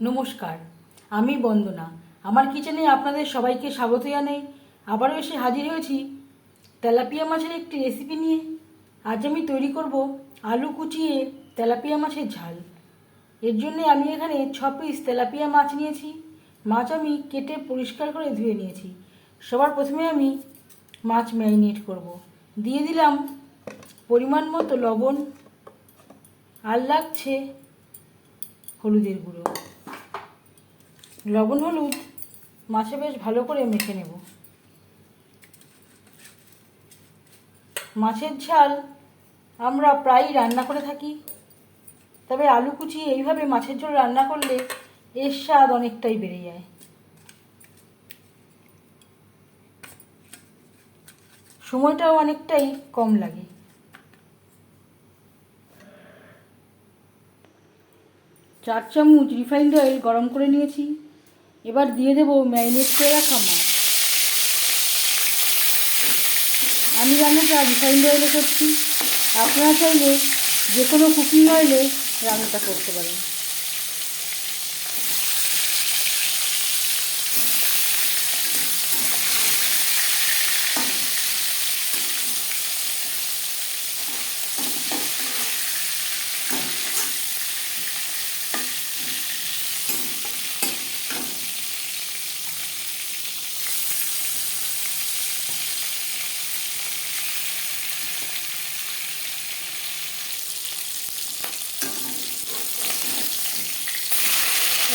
নমস্কার, আমি বন্দনা। আমার কিচেনে আপনাদের সবাইকে স্বাগত জানাই। আবারও এসে হাজির হয়েছি তেলাপিয়া মাছের একটি রেসিপি নিয়ে। আজ আমি তৈরি করব আলু কুচিয়ে তেলাপিয়া মাছের ঝাল। এর জন্য আমি এখানে 6 পিস তেলাপিয়া মাছ নিয়েছি। মাছ আমি কেটে পরিষ্কার করে ধুয়ে নিয়েছি। সবার প্রথমে আমি মাছ ম্যারিনেট করব। দিয়ে দিলাম পরিমাণ মতো লবণ, আর লাগছে হলুদের গুঁড়ো। লবণ হলুদ মাছে বেশ ভালো করে মেখে নেব। মাছের ঝাল আমরা প্রায়ই রান্না করে থাকি, তবে আলু কুচিয়ে এইভাবে মাছের ঝোল রান্না করলে এর স্বাদ অনেকটাই বেড়ে যায়। সময়টাও অনেকটাই কম লাগে। চার চামচ রিফাইন্ড অয়েল গরম করে নিয়েছি। এবার দিয়ে দেব ম্যারিনেট করে রাখা মাছ। আমি রান্নাটা রিফাইন্ড অয়েলে করছি, আপনারা চাইলে যে কোনো কুকিং অয়েলে রান্নাটা করতে পারেন।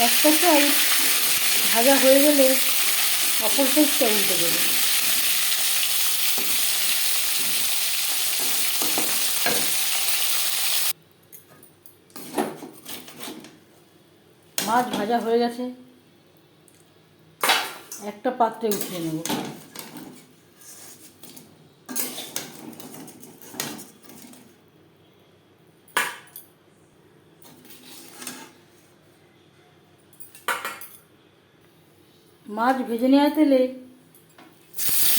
একটা সাইড ভাজা হয়ে গেলে অপর সাইডটা উল্টে দেবে। মাছ ভাজা হয়ে গেছে, একটা পাত্রে উঠিয়ে নেব। মাছ ভেজে নেওয়া তেলে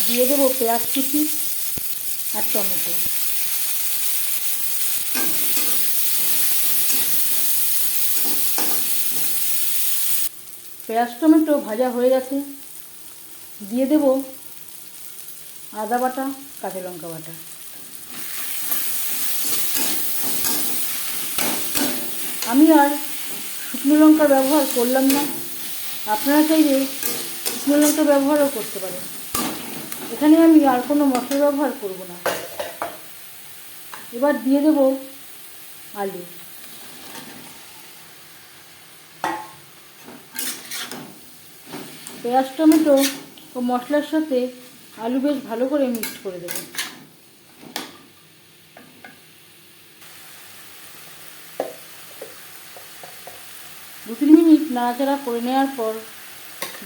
দিয়ে দেবো পেঁয়াজ কুচি আর টমেটো। পেঁয়াজ টমেটো ভাজা হয়ে গেছে, দিয়ে দেব আদা বাটা, কাঁচা লঙ্কা বাটা। আমি আর শুকনো লঙ্কা ব্যবহার করলাম না, আপনারা চাইলে শুকনো লঙ্কা ব্যবহারও করতে পারেন। এখানে আমি আর কোনো মশলা ব্যবহার করব না। এবার দিয়ে দেব আলু। পেঁয়াজ টমেটো ও মশলার সাথে আলু বেশ ভালো করে মিক্সড করে দেব। দু তিন মিনিট নাড়াচাড়া করে নেওয়ার পর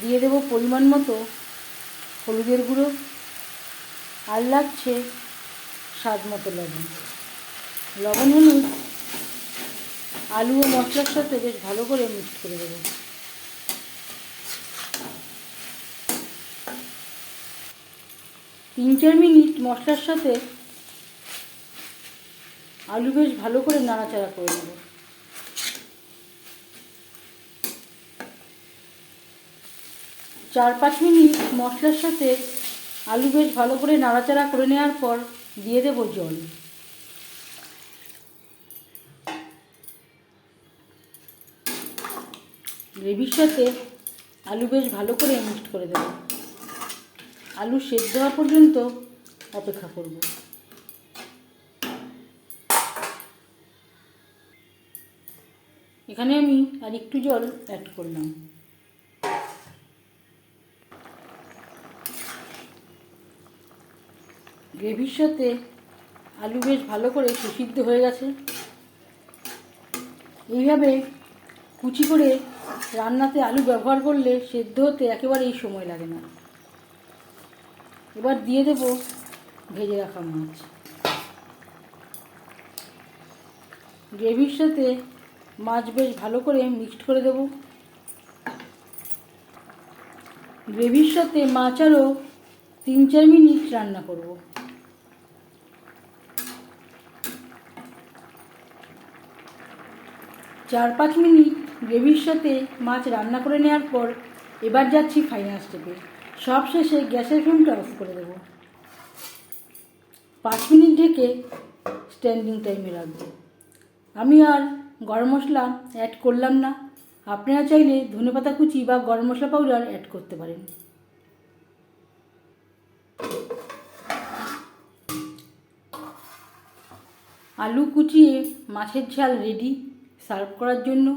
দিয়ে দেব পরিমাণ মতো হলুদের গুঁড়ো, আর লাগছে স্বাদ মতো লবণ। লবণ হলুদ আলু ও মশলার সাথে বেশ ভালো করে মিক্সড করে দেব। তিন চার মিনিট মশলার সাথে আলু বেশ ভালো করে নাড়াচাড়া করে নেব। চার পাঁচ মিনিট মশলার সাথে আলু বেশ ভালো করে নাড়াচাড়া করে নেওয়ার পর দিয়ে দেব জল। গ্রেভির সাথে আলু বেশ ভালো করে মিক্সড করে দেব। আলু সেদ্ধ হওয়া পর্যন্ত অপেক্ষা করব। এখানে আমি আর একটু জল অ্যাড করলাম। গ্রেভির সাথে আলু বেশ ভালো করে সুসিদ্ধ হয়ে গেছে। এইভাবে কুচি করে রান্নাতে আলু ব্যবহার করলে সেদ্ধ হতে একেবারেই সময় লাগে না। এবার দিয়ে দেব ভেজে রাখা মাছ। গ্রেভির সাথে মাছ বেশ ভালো করে মিক্সড করে দেব। গ্রেভির সাথে মাছ আরও 3-4 মিনিট রান্না করব। 4-5 মিনিট গ্রেভির সাথে মাছ রান্না করে নেওয়ার পর এবার যাচ্ছি ফাইনাল স্টেপে। সব শেষে গ্যাসের ফ্লেমটা অফ করে দেবো। 5 মিনিট ঢেকে স্ট্যান্ডিং টাইমে রাখবো। আমি আর গরম মশলা অ্যাড করলাম না। আপনারা চাইলে ধনেপাতা কুচি বা গরম মশলা পাউডার অ্যাড করতে পারেন। আলু কুচিয়ে মাছের ঝাল রেডি সার্ভ করার জন্য।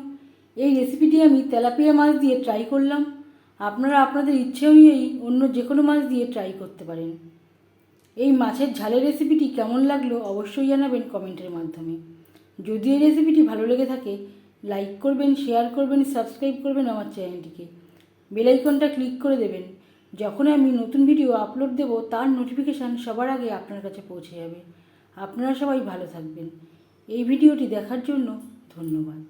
এই রেসিপিটি আমি তেলাপিয়া মাছ দিয়ে ট্রাই করলাম। আপনারা আপনাদের ইচ্ছে অনুযায়ী অন্য যে কোনো মাছ দিয়ে ট্রাই করতে পারেন। এই মাছের ঝালের রেসিপিটি কেমন লাগলো অবশ্যই জানাবেন কমেন্টের মাধ্যমে। যদি এই রেসিপিটি ভালো লেগে থাকে লাইক করবেন, শেয়ার করবেন, সাবস্ক্রাইব করবেন আমার চ্যানেলটিকে। বেল আইকনটা ক্লিক করে দেবেন। যখন আমি নতুন ভিডিও আপলোড দেব তার নোটিফিকেশান সবার আগে আপনার কাছে পৌঁছে যাবে। আপনারা সবাই ভালো থাকবেন। এই ভিডিওটি দেখার জন্য ধন্যবাদ।